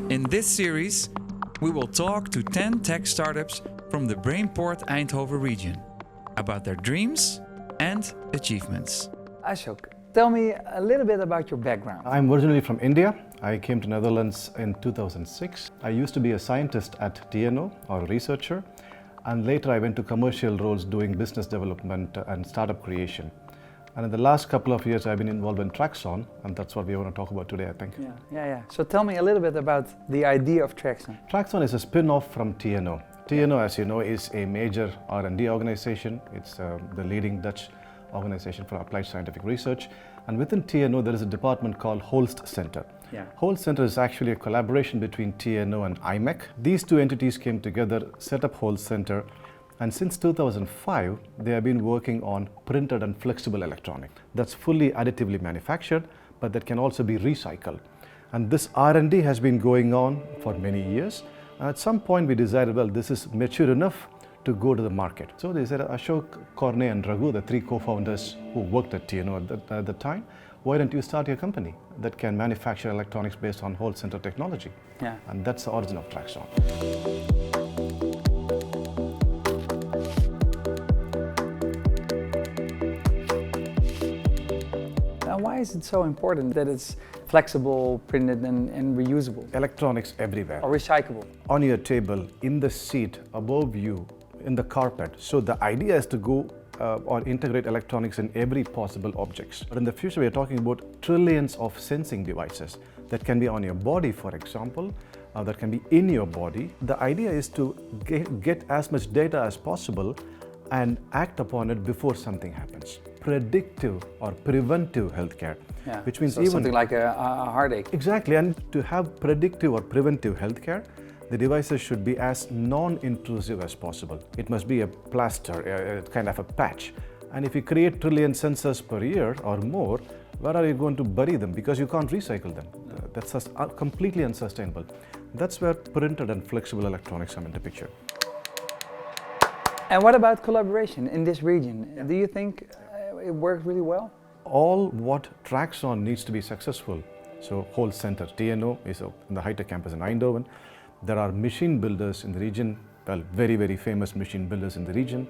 In this series, we will talk to 10 tech startups from the Brainport Eindhoven region about their dreams and achievements. Ashok, tell me a little bit about your background. I'm originally from India. I came to Netherlands in 2006. I used to be a scientist at TNO, or a researcher, and later I went to commercial roles doing business development and startup creation. And in the last couple of years I've been involved in TracXon, and that's what we want to talk about today, I think. Yeah. So tell me a little bit about the idea of TracXon. TracXon is a spin-off from TNO. TNO, as you know, is a major R&D organization. It's the leading Dutch organization for applied scientific research. And within TNO, there is a department called Holst Centre. Holst Centre is actually a collaboration between TNO and IMEC. These two entities came together, set up Holst Centre, and since 2005, they have been working on printed and flexible electronics. That's fully additively manufactured, but that can also be recycled. And this R&D has been going on for many years. At some point, we decided, well, this is mature enough to go to the market. So they said, Ashok, Corne and Raghu, the three co-founders who worked at TNO at the time, why don't you start your company that can manufacture electronics based on Holst Centre technology? And that's the origin of TracXon. Why is it so important that it's flexible, printed and reusable? Electronics everywhere. Or recyclable. On your table, in the seat, above you, in the carpet. So the idea is to go or integrate electronics in every possible objects. But in the future, we are talking about trillions of sensing devices that can be on your body, for example, that can be in your body. The idea is to get as much data as possible and act upon it before something happens. Predictive or preventive healthcare, which means so even something like a heartache. Exactly, and to have predictive or preventive healthcare, the devices should be as non-intrusive as possible. It must be a plaster, a kind of a patch. And if you create trillion sensors per year or more, where are you going to bury them? Because you can't recycle them. That's completely unsustainable. That's where printed and flexible electronics come into picture. And what about collaboration in this region? Do you think it works really well? All what TracXon needs to be successful. So Holst Centre, TNO is in the high-tech campus in Eindhoven. There are machine builders in the region, well, very, very famous machine builders in the region.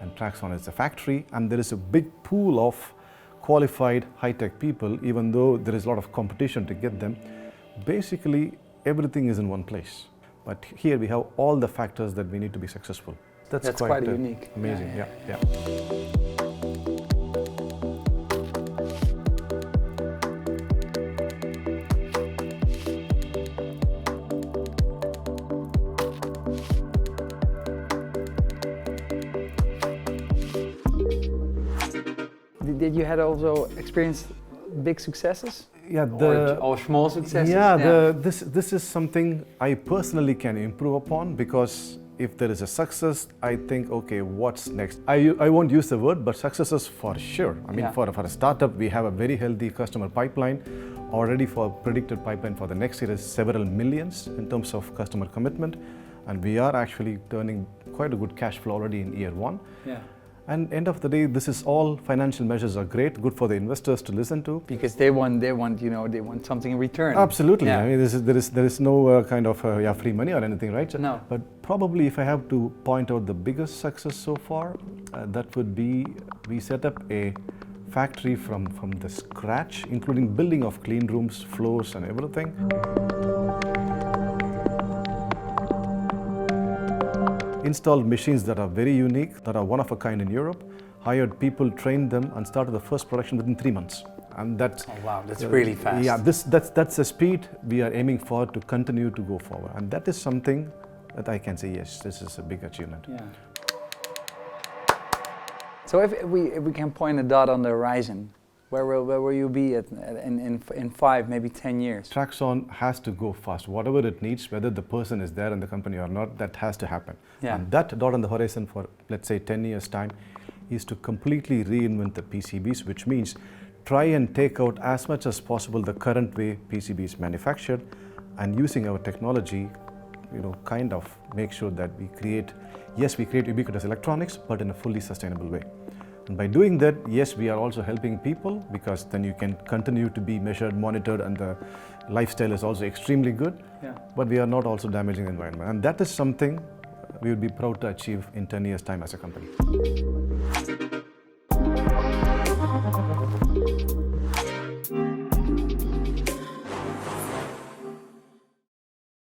And TracXon is a factory. And there is a big pool of qualified high-tech people, even though there is a lot of competition to get them. Basically, everything is in one place. But here we have all the factors that we need to be successful. That's quite unique. Amazing, yeah. Did you had also experienced big successes? Or small successes? This is something I personally can improve upon, because if there is a success, I think, okay, what's next? I won't use the word, but successes for sure. I mean, for a startup, we have a very healthy customer pipeline. Already for predicted pipeline for the next year is several millions in terms of customer commitment. And we are actually turning quite a good cash flow already in year one. And end of the day, this is all financial measures are great, good for the investors to listen to. Because they want something in return. Absolutely. I mean, there is no kind of free money or anything, right? No. But probably if I have to point out the biggest success so far, that would be we set up a factory from the scratch, including building of clean rooms, floors and everything. Installed machines that are very unique, that are one of a kind in Europe, hired people, trained them, and started the first production within 3 months. And that's that's really fast. Yeah, that's the speed we are aiming for to continue to go forward. And that is something that I can say, yes, this is a big achievement. So if we can point a dot on the horizon, where will you be in 5, maybe 10 years? TracXon has to go fast. Whatever it needs, whether the person is there in the company or not, that has to happen. And that dot on the horizon for, let's say, 10 years' time is to completely reinvent the PCBs, which means try and take out as much as possible the current way PCB is manufactured, and using our technology, kind of make sure that we create ubiquitous electronics, but in a fully sustainable way. And by doing that, yes, we are also helping people, because then you can continue to be measured, monitored, and the lifestyle is also extremely good. Yeah. But we are not also damaging the environment. And that is something we would be proud to achieve in 10 years' time as a company.